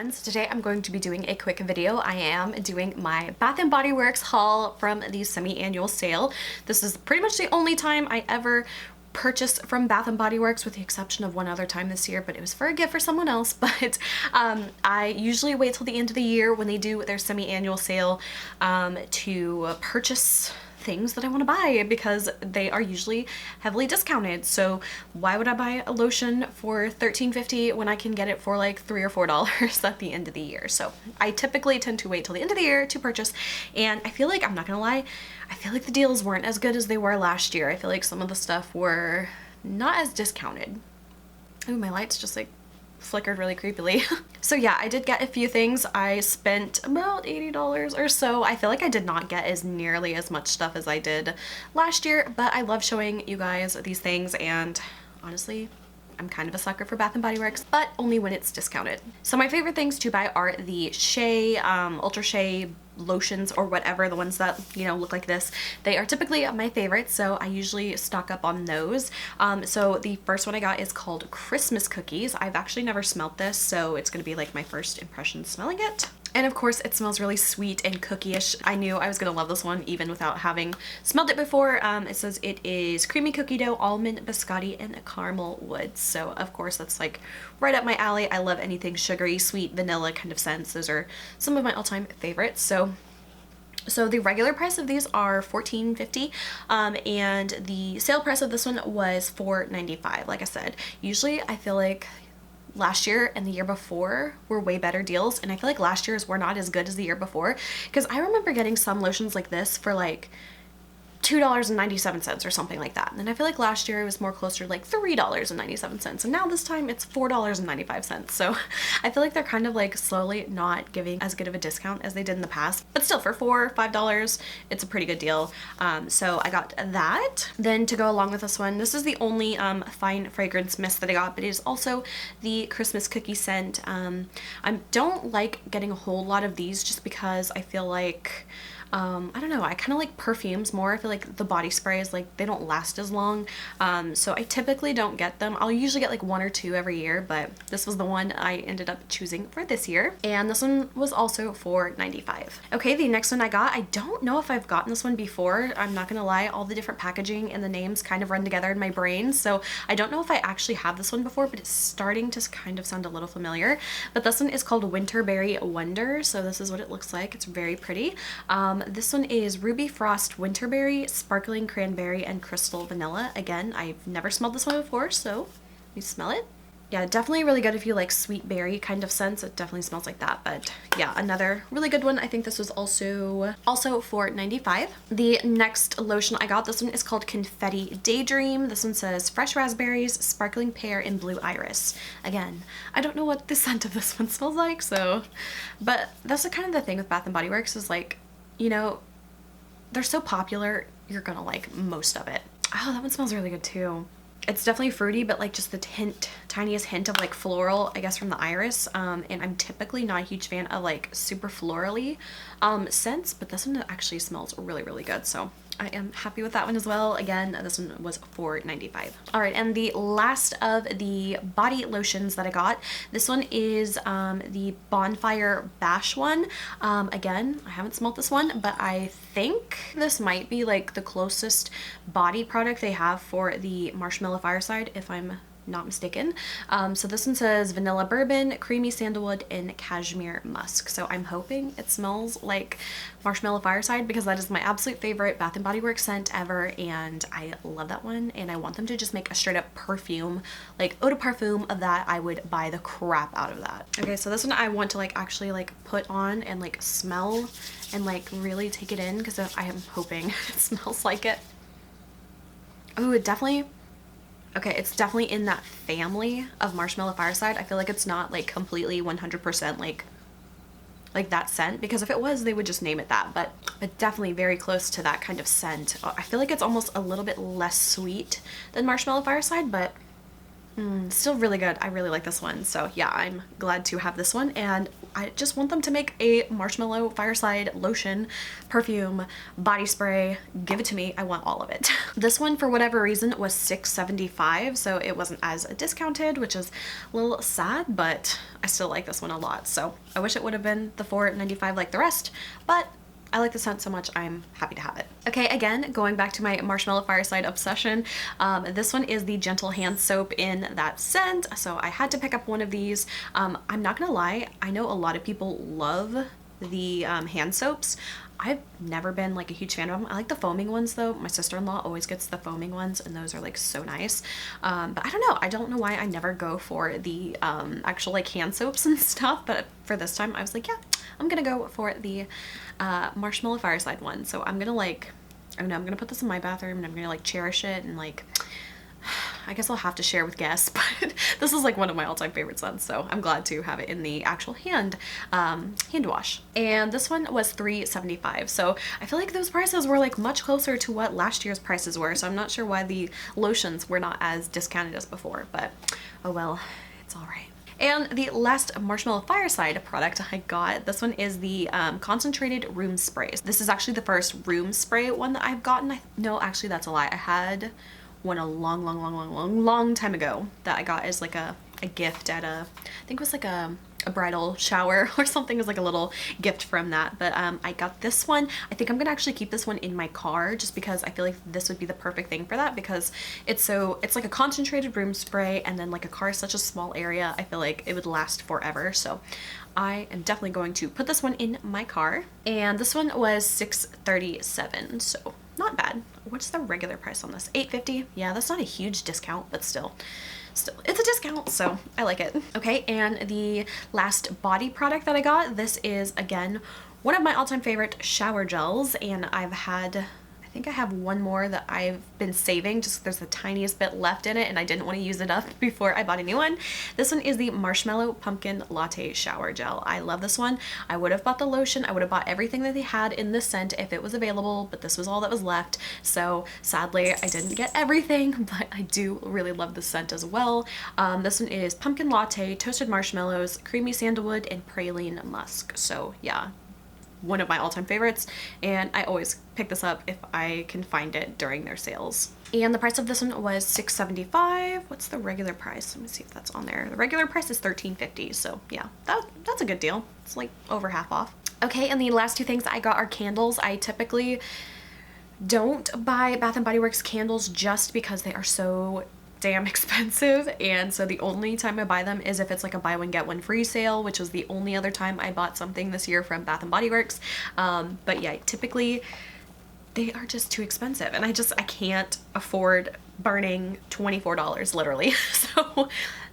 everyone. So today I'm going to be doing a quick video. I am doing my Bath & Body Works haul from the semi-annual sale. This is pretty much the only time I ever purchased from Bath & Body Works, with the exception of one other time this year, but it was for a gift for someone else. But I usually wait till the end of the year when they do their semi-annual sale to purchase things that I want to buy, because they are usually heavily discounted. So why would I buy a lotion for $13.50 when I can get it for like $3 or $4 at the end of the year? So I typically tend to wait till the end of the year to purchase, and I feel like, I'm not gonna lie, I feel like the deals weren't as good as they were last year. I feel like some of the stuff were not as discounted. Ooh, my lights just like flickered really creepily. So yeah, I did get a few things. I spent about $80 or so. I feel like I did not get as nearly as much stuff as I did last year, but I love showing you guys these things, and honestly, I'm kind of a sucker for Bath & Body Works, but only when it's discounted. So my favorite things to buy are the Shea, Ultra Shea lotions, or whatever, the ones that, you know, look like this. They are typically my favorites, so I usually stock up on those. So the first one I got is called Christmas Cookies. I've actually never smelled this, so it's gonna be like my first impression smelling it. And of course, it smells really sweet and cookie-ish. I knew I was gonna love this one even without having smelled it before. It says it is creamy cookie dough, almond, biscotti, and caramel wood. So of course, that's like right up my alley. I love anything sugary, sweet, vanilla kind of scents. Those are some of my all-time favorites. So the regular price of these are $14.50, and the sale price of this one was $4.95. Like I said, usually I feel like last year and the year before were way better deals, and I feel like last year's were not as good as the year before, because I remember getting some lotions like this for like $2.97 or something like that. And then I feel like last year it was more closer to like $3.97, and now this time it's $4.95. So I feel like they're kind of like slowly not giving as good of a discount as they did in the past, but still for $4 or $5 it's a pretty good deal. So I got that. Then to go along with this one, this is the only fine fragrance mist that I got, but it is also the Christmas cookie scent. I don't like getting a whole lot of these just because I feel like I don't know, I kind of like perfumes more. I feel like the body sprays, like, they don't last as long, so I typically don't get them. I'll usually get like one or two every year, but this was the one I ended up choosing for this year, and this one was also $4.95. Okay, the next one I got, I don't know if I've gotten this one before. I'm not gonna lie, all the different packaging and the names kind of run together in my brain, so I don't know if I actually have this one before, but it's starting to kind of sound a little familiar. But this one is called Winterberry Wonder, so this is what it looks like. It's very pretty. This one is Ruby Frost Winterberry, Sparkling Cranberry, and Crystal Vanilla. Again, I've never smelled this one before, so let me smell it. Yeah, definitely really good if you like sweet berry kind of scents. It definitely smells like that. But yeah, another really good one. I think this was also $4.95. The next lotion I got, this one is called Confetti Daydream. This one says fresh raspberries, sparkling pear, and blue iris. Again, I don't know what the scent of this one smells like, so, but that's the kind of the thing with Bath & Body Works, is like, you know, they're so popular, you're gonna like most of it. Oh, that one smells really good too. It's definitely fruity, but like just the tiniest hint of like floral, I guess, from the iris. And I'm typically not a huge fan of like super florally scents, but this one actually smells really, really good. So I am happy with that one as well. Again, this one was $4.95. All right, and the last of the body lotions that I got, this one is the Bonfire Bash one. Again, I haven't smelled this one, but I think this might be like the closest body product they have for the Marshmallow Fireside, if I'm not mistaken. So this one says vanilla bourbon, creamy sandalwood, and cashmere musk. So I'm hoping it smells like Marshmallow Fireside, because that is my absolute favorite Bath & Body Works scent ever, and I love that one, and I want them to just make a straight up perfume, like eau de parfum of that. I would buy the crap out of that. Okay, so this one I want to like actually like put on and like smell and like really take it in, because I am hoping it smells like it. Oh, it definitely, okay, it's definitely in that family of Marshmallow Fireside. I feel like it's not like completely 100% like that scent, because if it was, they would just name it that, but definitely very close to that kind of scent. I feel like it's almost a little bit less sweet than Marshmallow Fireside, but Still really good. I really like this one. So yeah, I'm glad to have this one, and I just want them to make a Marshmallow Fireside lotion, perfume, body spray. Give it to me. I want all of it. This one, for whatever reason, was $6.75, so it wasn't as discounted, which is a little sad, but I still like this one a lot. So I wish it would have been the $4.95 like the rest, but I like the scent so much, I'm happy to have it. Okay, again, going back to my Marshmallow Fireside obsession, this one is the Gentle Hand Soap in that scent, so I had to pick up one of these. I'm not gonna lie, I know a lot of people love the hand soaps. I've never been like a huge fan of them. I like the foaming ones though. My sister-in-law always gets the foaming ones, and those are like so nice. But I don't know why I never go for the actual like hand soaps and stuff, but for this time I was like, yeah, I'm gonna go for the Marshmallow Fireside one. So I'm gonna like, I don't know, I'm gonna put this in my bathroom, and I'm gonna like cherish it, and like, I guess I'll have to share with guests, but this is like one of my all-time favorite scents, so I'm glad to have it in the actual hand wash. And this one was $3.75, so I feel like those prices were like much closer to what last year's prices were, so I'm not sure why the lotions were not as discounted as before, but oh well, it's all right. And the last Marshmallow Fireside product I got, this one is the concentrated room sprays. This is actually the first room spray one that I've gotten. No, actually that's a lie. I had one a long time ago that I got as like a gift at I think it was like a bridal shower or something, as like a little gift from that. But I got this one. I think I'm gonna actually keep this one in my car, just because I feel like this would be the perfect thing for that, because it's like a concentrated room spray, and then like a car is such a small area, I feel like it would last forever. So I am definitely going to put this one in my car. And this one was $6.37, so not bad. What's the regular price on this? $8.50. Yeah, that's not a huge discount, but still it's a discount, so I like it. Okay, and the last body product that I got, this is again one of my all-time favorite shower gels, and I think I have one more that I've been saving, just there's the tiniest bit left in it and I didn't want to use it up before I bought a new one. This one is the Marshmallow Pumpkin Latte Shower Gel. I love this one. I would have bought the lotion, I would have bought everything that they had in this scent if it was available, but this was all that was left. So sadly, I didn't get everything, but I do really love the scent as well. This one is pumpkin latte, toasted marshmallows, creamy sandalwood, and praline musk. So yeah, one of my all-time favorites, and I always pick this up if I can find it during their sales. And the price of this one was $6.75. What's the regular price? Let me see if that's on there. The regular price is $13.50, so yeah, that's a good deal. It's like over half off. Okay, and the last two things I got are candles. I typically don't buy Bath & Body Works candles just because they are so damn expensive, and so the only time I buy them is if it's like a buy one get one free sale, which was the only other time I bought something this year from Bath & Body Works. But yeah, typically they are just too expensive, and I can't afford burning $24 literally.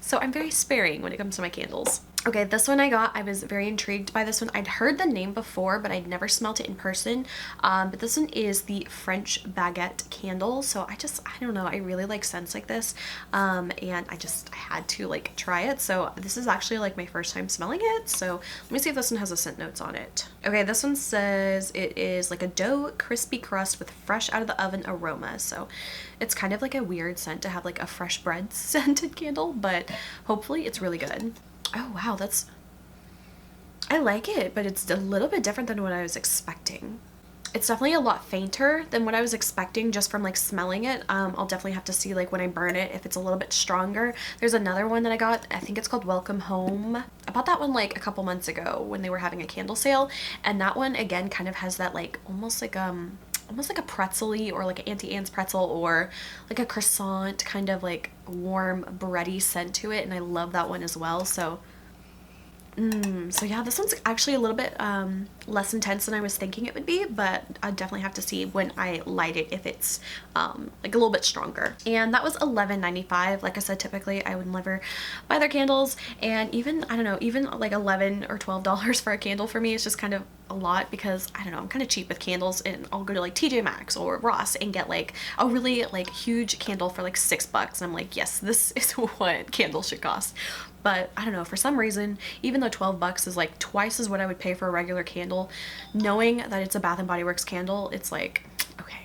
So I'm very sparing when it comes to my candles. Okay, this one I got, I was very intrigued by this one. I'd heard the name before, but I'd never smelt it in person. But this one is the French Baguette candle. So I don't know, I really like scents like this. And I had to like try it. So this is actually like my first time smelling it. So let me see if this one has a scent notes on it. Okay, this one says it is like a dough crispy crust with fresh out of the oven aroma. So it's kind of like a weird scent to have like a fresh bread scented candle, but hopefully it's really good. Oh wow, I like it, but it's a little bit different than what I was expecting. It's definitely a lot fainter than what I was expecting just from like smelling it. I'll definitely have to see like when I burn it if it's a little bit stronger. There's another one that I got, I think it's called Welcome Home. I bought that one like a couple months ago when they were having a candle sale, and that one again kind of has that like almost like a pretzel-y or like an Auntie Anne's pretzel or like a croissant kind of like warm bready scent to it, and I love that one as well. So yeah, this one's actually a little bit less intense than I was thinking it would be, but I definitely have to see when I light it if it's like a little bit stronger. And that was $11.95. Like I said, typically I would never buy their candles, and even I don't know, even like $11 or $12 for a candle for me is just kind of a lot, because I don't know, I'm kind of cheap with candles, and I'll go to like TJ Maxx or Ross and get like a really like huge candle for like $6, and I'm like, yes, this is what candles should cost. But I don't know, for some reason, even though $12 is like twice as what I would pay for a regular candle, knowing that it's a Bath & Body Works candle, it's like, okay,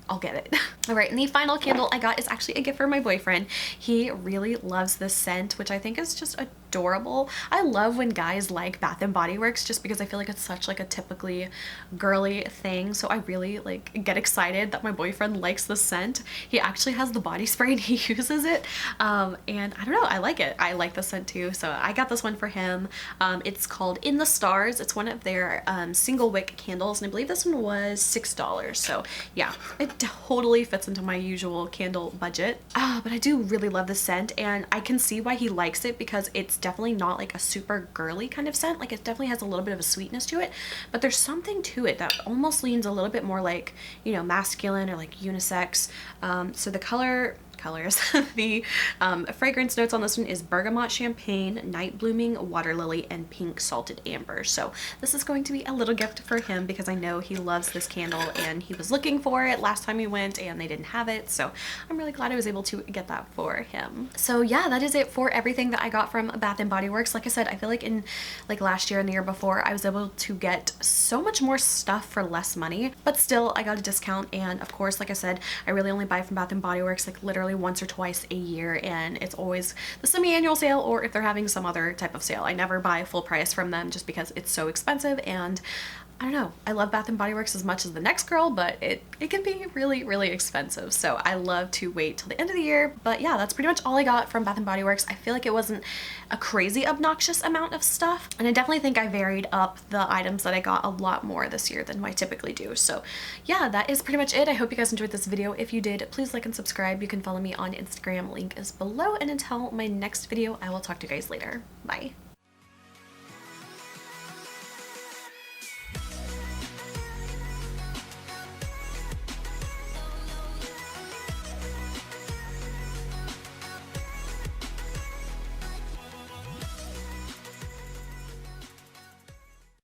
I'll get it. All right, and the final candle I got is actually a gift for my boyfriend. He really loves this scent, which I think is just adorable. I love when guys like Bath and Body Works just because I feel like it's such like a typically girly thing. So I really like get excited that my boyfriend likes the scent. He actually has the body spray and he uses it. And I don't know, I like it. I like the scent too. So I got this one for him. It's called In the Stars. It's one of their single wick candles, and I believe this one was $6. So yeah, it totally fits into my usual candle budget. But I do really love the scent, and I can see why he likes it because it's definitely not like a super girly kind of scent. Like it definitely has a little bit of a sweetness to it, but there's something to it that almost leans a little bit more like, you know, masculine or like unisex. So the colors, the fragrance notes on this one is bergamot champagne, night blooming water lily, and pink salted amber. So this is going to be a little gift for him because I know he loves this candle and he was looking for it last time we went and they didn't have it. So I'm really glad I was able to get that for him. So yeah, that is it for everything that I got from Bath and Body Works. Like I said, I feel like in like last year and the year before, I was able to get so much more stuff for less money, but still I got a discount. And of course, like I said, I really only buy from Bath and Body Works like literally once or twice a year, and it's always the semi-annual sale or if they're having some other type of sale. I never buy full price from them just because it's so expensive, and I don't know, I love Bath and Body Works as much as the next girl, but it can be really, really expensive. So I love to wait till the end of the year. But yeah, that's pretty much all I got from Bath and Body Works. I feel like it wasn't a crazy obnoxious amount of stuff. And I definitely think I varied up the items that I got a lot more this year than I typically do. So yeah, that is pretty much it. I hope you guys enjoyed this video. If you did, please like and subscribe. You can follow me on Instagram, link is below. And until my next video, I will talk to you guys later. Bye.